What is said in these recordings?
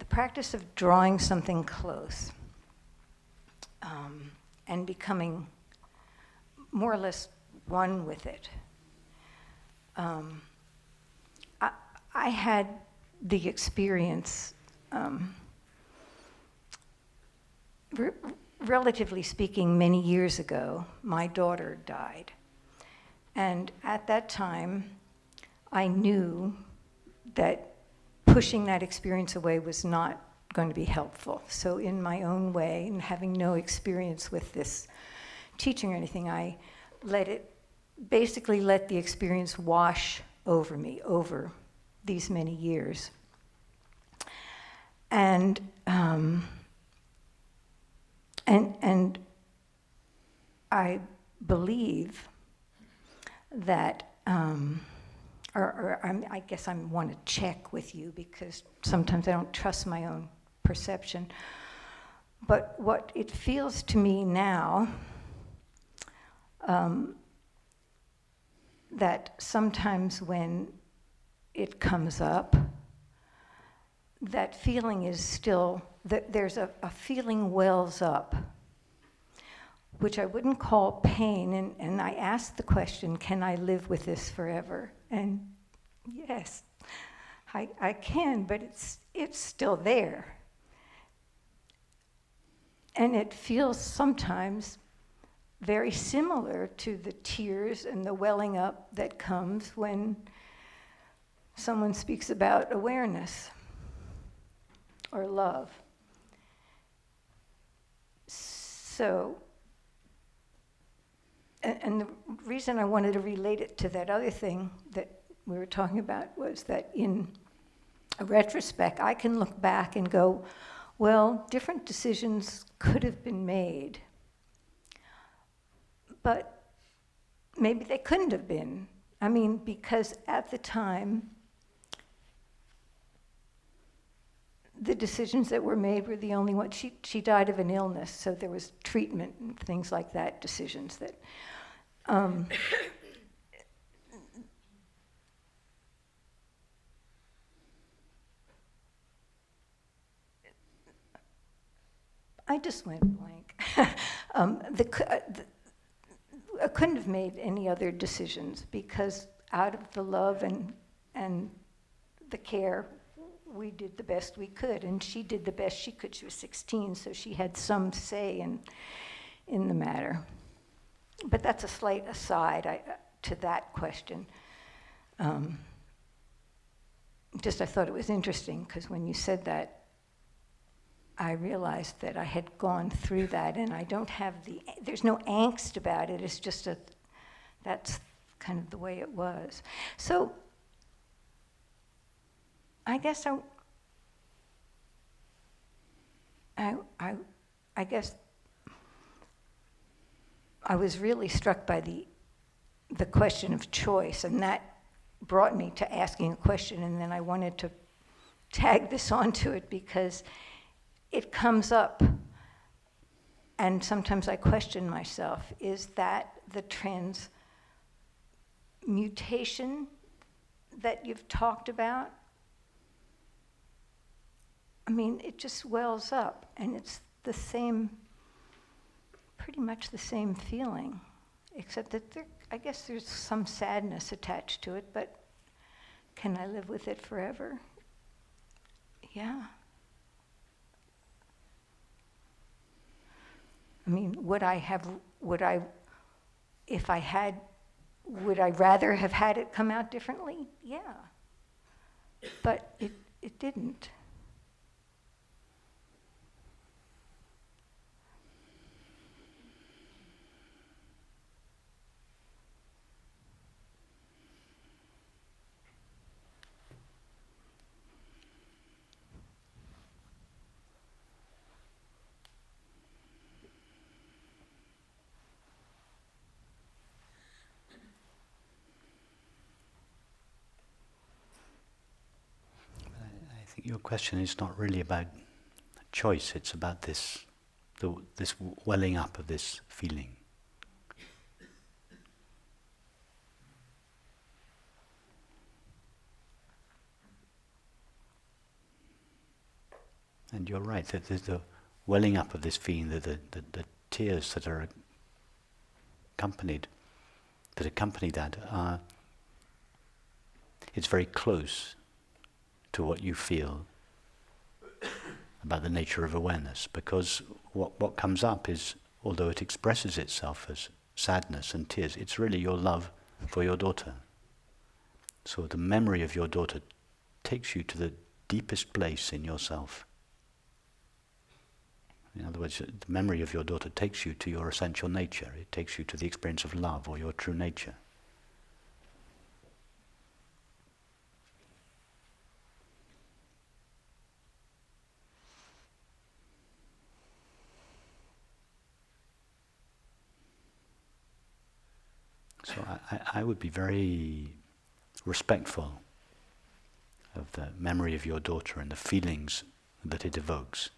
practice of drawing something close and becoming more or less one with it. I had the experience, relatively speaking, many years ago. My daughter died. And at that time, I knew that pushing that experience away was not going to be helpful. So in my own way, and having no experience with this teaching or anything, I basically let the experience wash over me over these many years. And I believe that, I guess I want to check with you because sometimes I don't trust my own perception. But what it feels to me now, that sometimes when it comes up, that feeling is still, that there's a feeling wells up, which I wouldn't call pain, and I asked the question, can I live with this forever? And yes, I can, but it's still there. And it feels sometimes very similar to the tears and the welling up that comes when someone speaks about awareness or love. So, and the reason I wanted to relate it to that other thing that we were talking about was that in a retrospect, I can look back and go, well, different decisions could have been made, but maybe they couldn't have been. I mean, because at the time, the decisions that were made were the only ones. She died of an illness, so there was treatment and things like that, decisions that... I just went blank. I couldn't have made any other decisions because out of the love and the care, we did the best we could, and she did the best she could. She was 16, so she had some say in the matter. But that's a slight aside to that question. Just I thought it was interesting, because when you said that, I realized that I had gone through that, and I don't have there's no angst about it. It's just that's kind of the way it was. So I guess I guess I was really struck by the question of choice, and that brought me to asking a question, and then I wanted to tag this onto it because it comes up, and sometimes I question myself, is that the transmutation that you've talked about? I mean, it just wells up, and it's the same, pretty much the same feeling, except that I guess there's some sadness attached to it, but can I live with it forever? Yeah. I mean, would I rather have had it come out differently? Yeah. But it didn't. Your question is not really about choice, it's about this welling up of this feeling. And you're right, that the welling up of this feeling, the tears that are accompanied, that accompany that, it's very close to what you feel about the nature of awareness, because what comes up is, although it expresses itself as sadness and tears, it's really your love for your daughter. So the memory of your daughter takes you to the deepest place in yourself. In other words, the memory of your daughter takes you to your essential nature. It takes you to the experience of love or your true nature. So I would be very respectful of the memory of your daughter and the feelings that it evokes.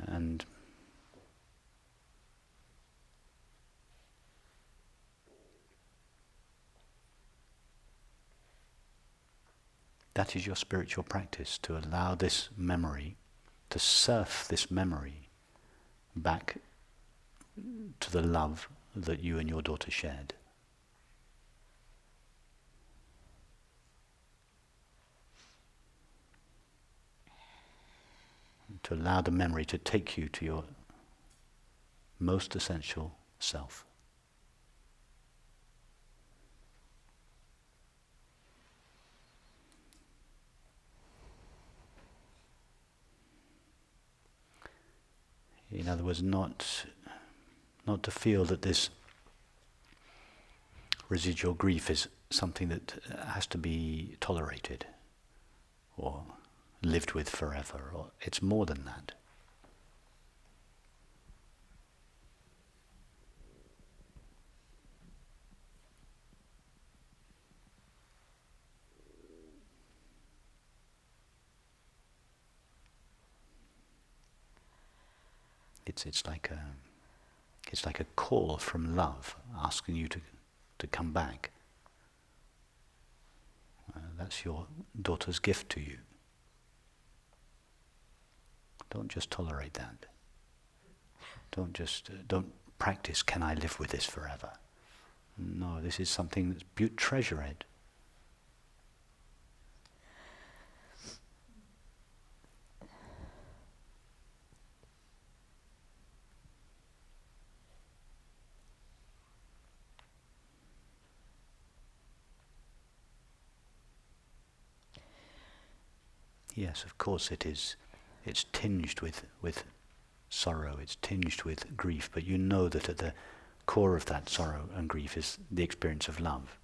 And that is your spiritual practice, to allow this memory, to surf this memory back to the love that you and your daughter shared. To allow the memory to take you to your most essential self. In other words, not to feel that this residual grief is something that has to be tolerated or lived with forever, or it's more than that. It's like a call from love asking you to come back. That's your daughter's gift to you. Don't just tolerate that. Don't practice, can I live with this forever? No, this is something that's treasure it. Yes, of course it is. It's tinged with sorrow, it's tinged with grief, but you know that at the core of that sorrow and grief is the experience of love.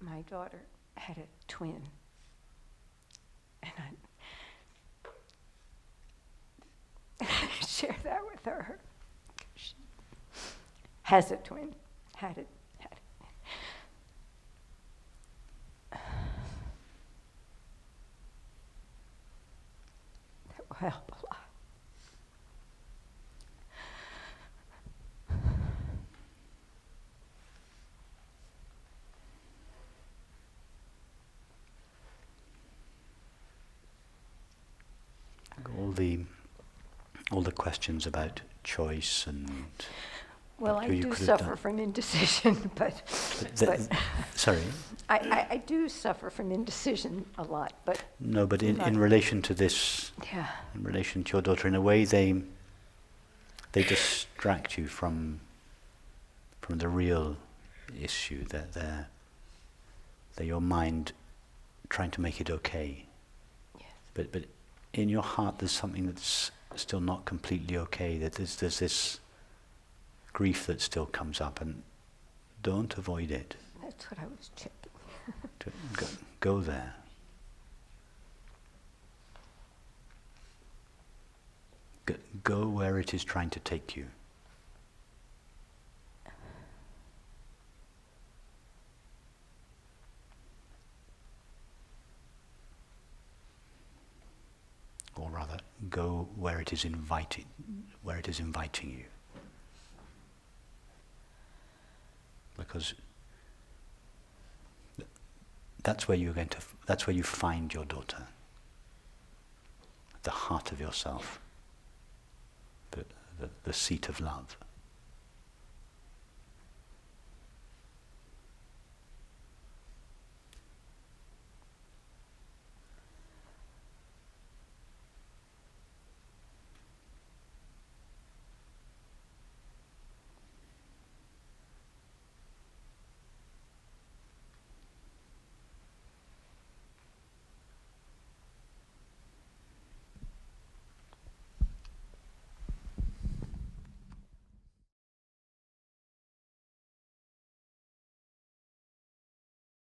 My daughter had a twin, and I share that with her. She has a twin, had it. That will help a lot. All the questions about choice and well, I do suffer from indecision, but sorry. I do suffer from indecision a lot, but no, but in relation to this, yeah, in relation to your daughter, in a way they distract you from the real issue. They're your mind trying to make it okay. yes. But in your heart there's something that's still not completely okay, that there's this grief that still comes up, and don't avoid it. That's what I was checking. Go there. Go where it is trying to take you. Or rather, go where it is inviting you. Because that's where that's where you find your daughter. The heart of yourself, the seat of love.